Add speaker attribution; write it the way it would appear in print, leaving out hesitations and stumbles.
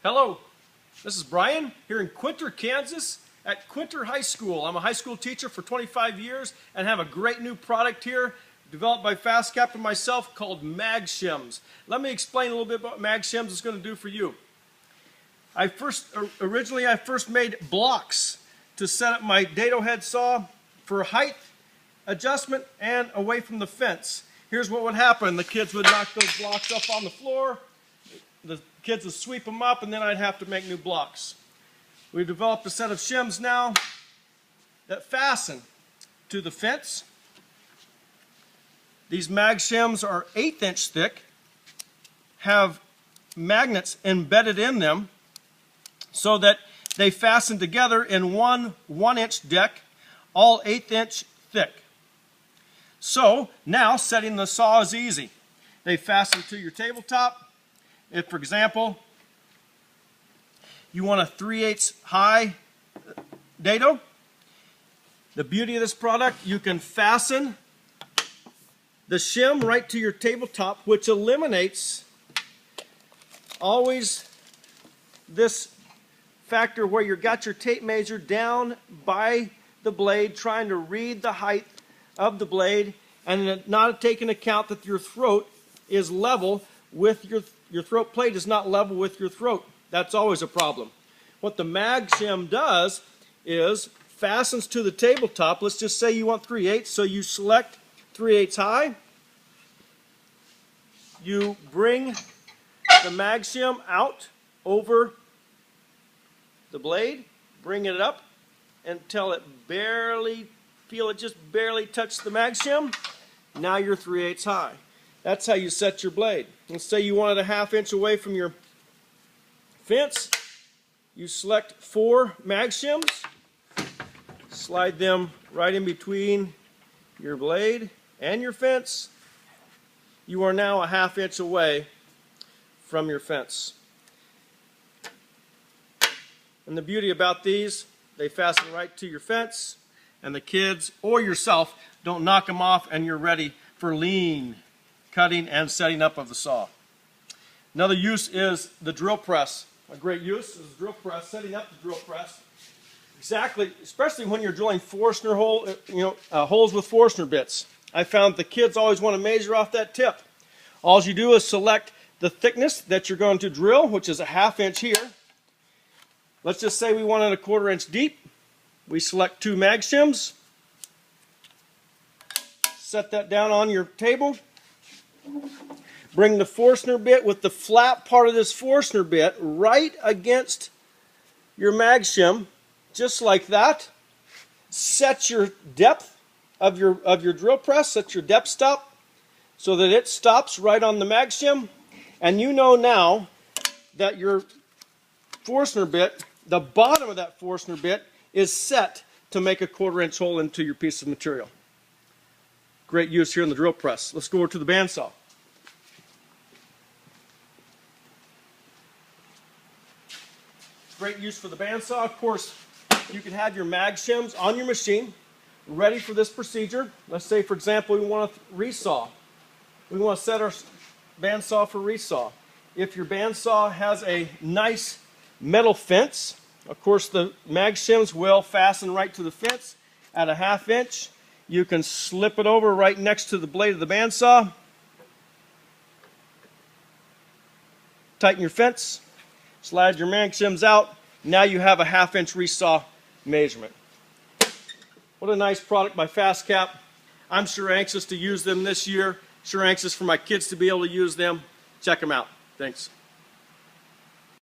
Speaker 1: Hello, this is Brian here in Quinter, Kansas at Quinter High School. I'm a high school teacher for 25 years and have a great new product here developed by FastCap and myself called Mag Shims. Let me explain a little bit about Mag Shims is going to do for you. Originally I first made blocks to set up my dado head saw for height adjustment and away from the fence. Here's what would happen. The kids would knock those blocks up on the floor. The kids would sweep them up, and then I'd have to make new blocks. We've developed a set of shims now that fasten to the fence. These mag shims are 1/8 inch thick, have magnets embedded in them so that they fasten together in one 1-inch deck, all 1/8 inch thick. So now setting the saw is easy. They fasten to your tabletop. If, for example, you want a 3/8 high dado, the beauty of this product, you can fasten the shim right to your tabletop, which eliminates always this factor where you got your tape measure down by the blade, trying to read the height of the blade, and not taking account that your throat is level with your throat plate is not level with your throat. That's always a problem. What the mag shim does is fastens to the tabletop. Let's just say you want 3/8, so you select 3/8 high. You bring the mag shim out over the blade, bring it up until it just barely touched the mag shim. Now you're 3/8 high. That's how you set your blade. Let's say you want it a 1/2 inch away from your fence. You select 4 mag shims, slide them right in between your blade and your fence. You are now a 1/2 inch away from your fence. And the beauty about these, they fasten right to your fence, and the kids or yourself don't knock them off, and you're ready for lean cutting and setting up of the saw. Another use is the drill press. A great use is the drill press, setting up the drill press. Exactly, especially when you're drilling Forstner holes with Forstner bits. I found the kids always want to measure off that tip. All you do is select the thickness that you're going to drill, which is a 1/2 inch here. Let's just say we want it a 1/4 inch deep. We select 2 mag shims. Set that down on your table. Bring the Forstner bit with the flat part of this Forstner bit right against your mag shim, just like that. Set your depth of your drill press, set your depth stop so that it stops right on the mag shim, and you know now that your Forstner bit, the bottom of that Forstner bit, is set to make a 1/4 inch hole into your piece of material. Great use here in the drill press. Let's go over to the bandsaw. Great use for the bandsaw. Of course, you can have your mag shims on your machine ready for this procedure. Let's say, for example, we want to resaw. We want to set our bandsaw for resaw. If your bandsaw has a nice metal fence, of course the mag shims will fasten right to the fence at a 1/2 inch. You can slip it over right next to the blade of the bandsaw. Tighten your fence. Slide your mag shims out. Now you have a 1/2 inch resaw measurement. What a nice product by FastCap. I'm sure anxious to use them this year. Sure anxious for my kids to be able to use them. Check them out. Thanks.